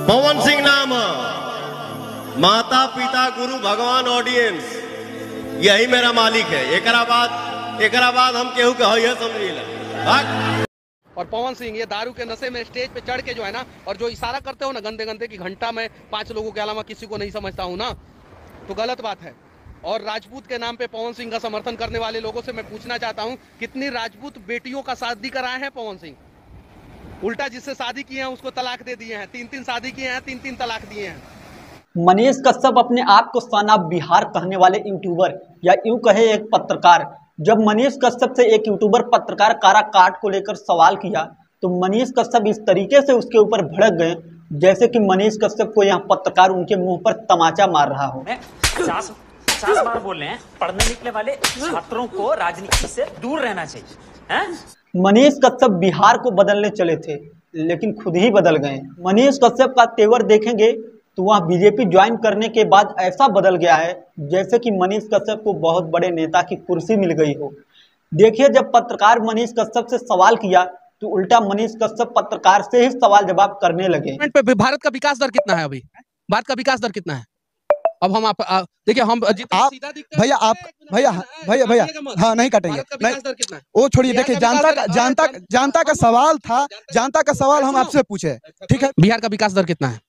पवन सिंह नाम माता पिता गुरु भगवान ऑडियंस यही मेरा मालिक है। एकरा बाद हम केहू के है समझिला। और पवन सिंह ये दारू के नशे में स्टेज पे चढ़ के जो है ना, और जो इशारा करते हो ना गंदे गंदे की घंटा में 5 लोगों के अलावा किसी को नहीं समझता हूँ ना, तो गलत बात है। और राजपूत के नाम पे पवन सिंह का समर्थन करने वाले लोगों से मैं पूछना चाहता हूँ, कितनी राजपूत बेटियों का शादी कराए हैं पवन सिंह? उल्टा जिससे शादी किए हैं उसको तलाक दे दिए हैं, 3-3 शादी किए हैं, 3-3 तलाक दिए हैं। मनीष कश्यप अपने आप को सन ऑफ बिहार कहने वाले यूट्यूबर या यूं कहे एक पत्रकार, जब मनीष कश्यप से एक यूट्यूबर पत्रकार काराकाट को लेकर सवाल किया तो मनीष कश्यप इस तरीके से उसके ऊपर भड़क गए जैसे कि मनीष कश्यप को यह पत्रकार उनके मुंह पर तमाचा मार रहा हो। 50 बार बोल रहे हैं, पढ़ने निकले वाले छात्रों को राजनीति से दूर रहना चाहिए है? मनीष कश्यप बिहार को बदलने चले थे लेकिन खुद ही बदल गए। मनीष कश्यप का तेवर देखेंगे तो वह बीजेपी ज्वाइन करने के बाद ऐसा बदल गया है जैसे कि मनीष कश्यप को बहुत बड़े नेता की कुर्सी मिल गई हो। देखिए, जब पत्रकार मनीष कश्यप से सवाल किया तो उल्टा मनीष कश्यप पत्रकार से ही सवाल जवाब करने लगे। भारत का विकास दर कितना है? अभी भारत का विकास दर कितना है? अब हम देखिए, हम भैया हाँ नहीं काटेंगे, वो छोड़िए। देखिए, जनता का सवाल था, जनता का सवाल हम आपसे पूछे, ठीक है? बिहार का विकास दर कितना है?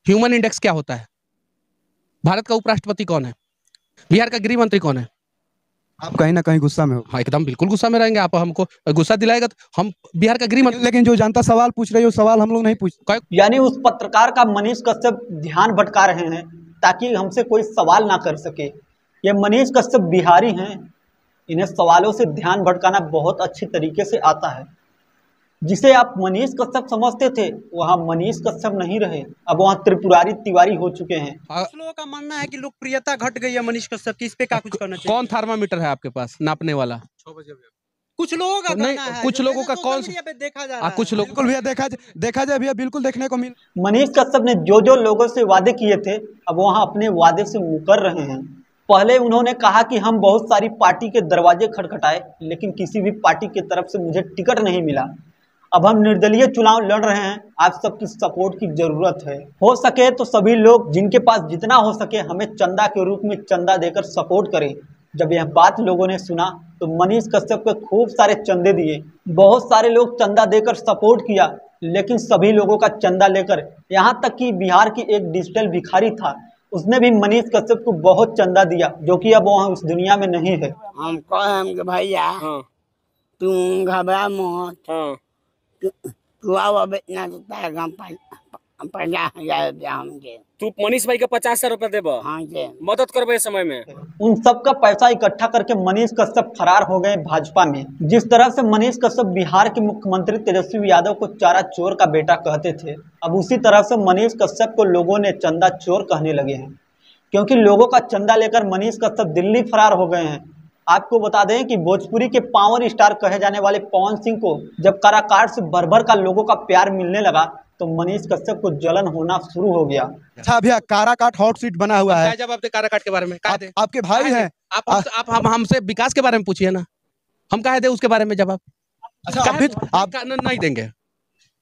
ह्यूमन इंडेक्स क्या होता है? भारत का उपराष्ट्रपति कौन है? बिहार का गृह मंत्री कौन है? आप कहीं ना कहीं गुस्सा में हो। हाँ, एकदम बिल्कुल गुस्सा में रहेंगे। आप हमको गुस्सा दिलाएगा तो हम बिहार का गृह मंत्री। लेकिन जो जनता सवाल पूछ रही है वो सवाल हम लोग नहीं पूछ। यानी उस पत्रकार का मनीष कश्यप ध्यान भटका रहे हैं ताकि हमसे कोई सवाल ना कर सके। ये मनीष कश्यप बिहारी हैं, इन्हें सवालों से ध्यान भटकाना बहुत अच्छी तरीके से आता है। जिसे आप मनीष कश्यप समझते थे वहाँ मनीष कश्यप नहीं रहे, अब वहाँ त्रिपुरारी तिवारी हो चुके हैं। कुछ लोगों का मानना है कि लोकप्रियता घट गई है मनीष कश्यप की, इस पे क्या कुछ करना चाहिए? कौन थर्मामीटर है आपके पास नापने वाला? 6 बजे कुछ लोगों का नहीं, कुछ लोगों का कौन देखा जा रहा है। कुछ लोग भैया देखा जाए भैया, बिल्कुल देखने को मिल। मनीष कश्यप ने जो लोगों से वादे किए थे अब वहाँ अपने वादे से मुकर रहे हैं। पहले उन्होंने कहा कि हम बहुत सारी पार्टी के दरवाजे खटखटाए लेकिन किसी भी पार्टी की तरफ से मुझे टिकट नहीं मिला। अब हम निर्दलीय चुनाव लड़ रहे हैं, आप सबकी सपोर्ट की जरूरत है। हो सके तो सभी लोग जिनके पास जितना हो सके हमें चंदा के रूप में चंदा देकर सपोर्ट करें। जब यह बात लोगों ने सुना तो मनीष कश्यप को खूब सारे चंदे दिए। बहुत सारे लोग चंदा देकर सपोर्ट किया लेकिन सभी लोगों का चंदा लेकर, यहाँ तक कि बिहार की एक डिजिटल भिखारी था, उसने भी मनीष कश्यप को बहुत चंदा दिया, जो कि अब वहाँ उस दुनिया में नहीं है। हम कहें भैया तुम घबरा मत, तू आओ बेचना देता है 50,000 रुपया हमके। तू मनीष भाई का 50,000 रुपया देबो? हाँ जी, मदद करबे इस समय में। उन सब का पैसा इकट्ठा करके मनीष कश्यप फरार हो गए भाजपा में। जिस तरह से मनीष कश्यप बिहार के मुख्यमंत्री तेजस्वी यादव को चारा चोर का बेटा कहते थे, अब उसी तरह से मनीष कश्यप को लोगों ने चंदा चोर कहने लगे हैं, क्योंकि लोगों का चंदा लेकर मनीष कश्यप दिल्ली फरार हो गए हैं। आपको बता दें कि भोजपुरी के पावर स्टार कहे जाने वाले पवन सिंह को जब काराकाट से भर का लोगों का प्यार मिलने लगा तो मनीष कश्यप को जलन होना शुरू हो गया। अच्छा भैया, काराकाट हॉट सीट बना हुआ है। जब आपने काराकाट के बारे में आपके भाई हैं, आप हमसे विकास के बारे में पूछिए ना, हम कहे दे उसके बारे में जवाब? आप नहीं देंगे,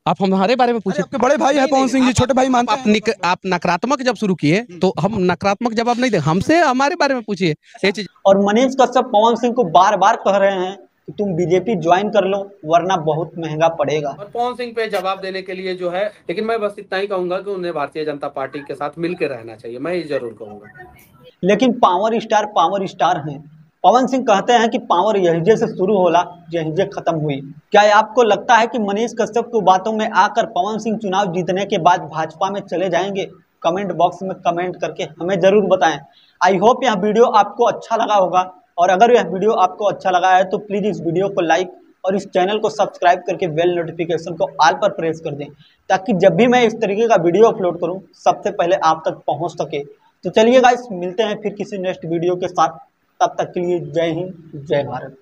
आप हमारे बारे में पूछिए। आपके बड़े भाई है पवन सिंह जी, छोटे भाई मानते हैं। आप नकारात्मक जब शुरू किए तो हम नकारात्मक जवाब नहीं दें, हमसे हमारे बारे में पूछिए ये चीज। और मनीष कश्यप पवन सिंह को बार बार कह रहे हैं कि तुम बीजेपी ज्वाइन कर लो वरना बहुत महंगा पड़ेगा। और पवन सिंह पे जवाब देने के लिए जो है, लेकिन मैं बस इतना ही कहूंगा कि उन्हें भारतीय जनता पार्टी के साथ मिलकर रहना चाहिए, मैं ये जरूर कहूंगा। लेकिन पावर स्टार हैं। पवन सिंह कहते हैं कि पावर यहीं से शुरू होला यहीं खत्म हुई। क्या आपको लगता है कि मनीष कश्यप की बातों में आकर पवन सिंह चुनाव जीतने के बाद भाजपा में चले जाएंगे? कमेंट बॉक्स में कमेंट करके हमें जरूर बताएं। आई होप यह वीडियो आपको अच्छा लगा होगा, और अगर यह वीडियो आपको अच्छा लगा है तो प्लीज़ इस वीडियो को लाइक और इस चैनल को सब्सक्राइब करके बेल नोटिफिकेशन को ऑल पर प्रेस कर दें, ताकि जब भी मैं इस तरीके का वीडियो अपलोड करूँ सबसे पहले आप तक पहुँच सके। तो चलिए गाइस, मिलते हैं फिर किसी नेक्स्ट वीडियो के साथ। तब तक के लिए जय हिंद, जय भारत।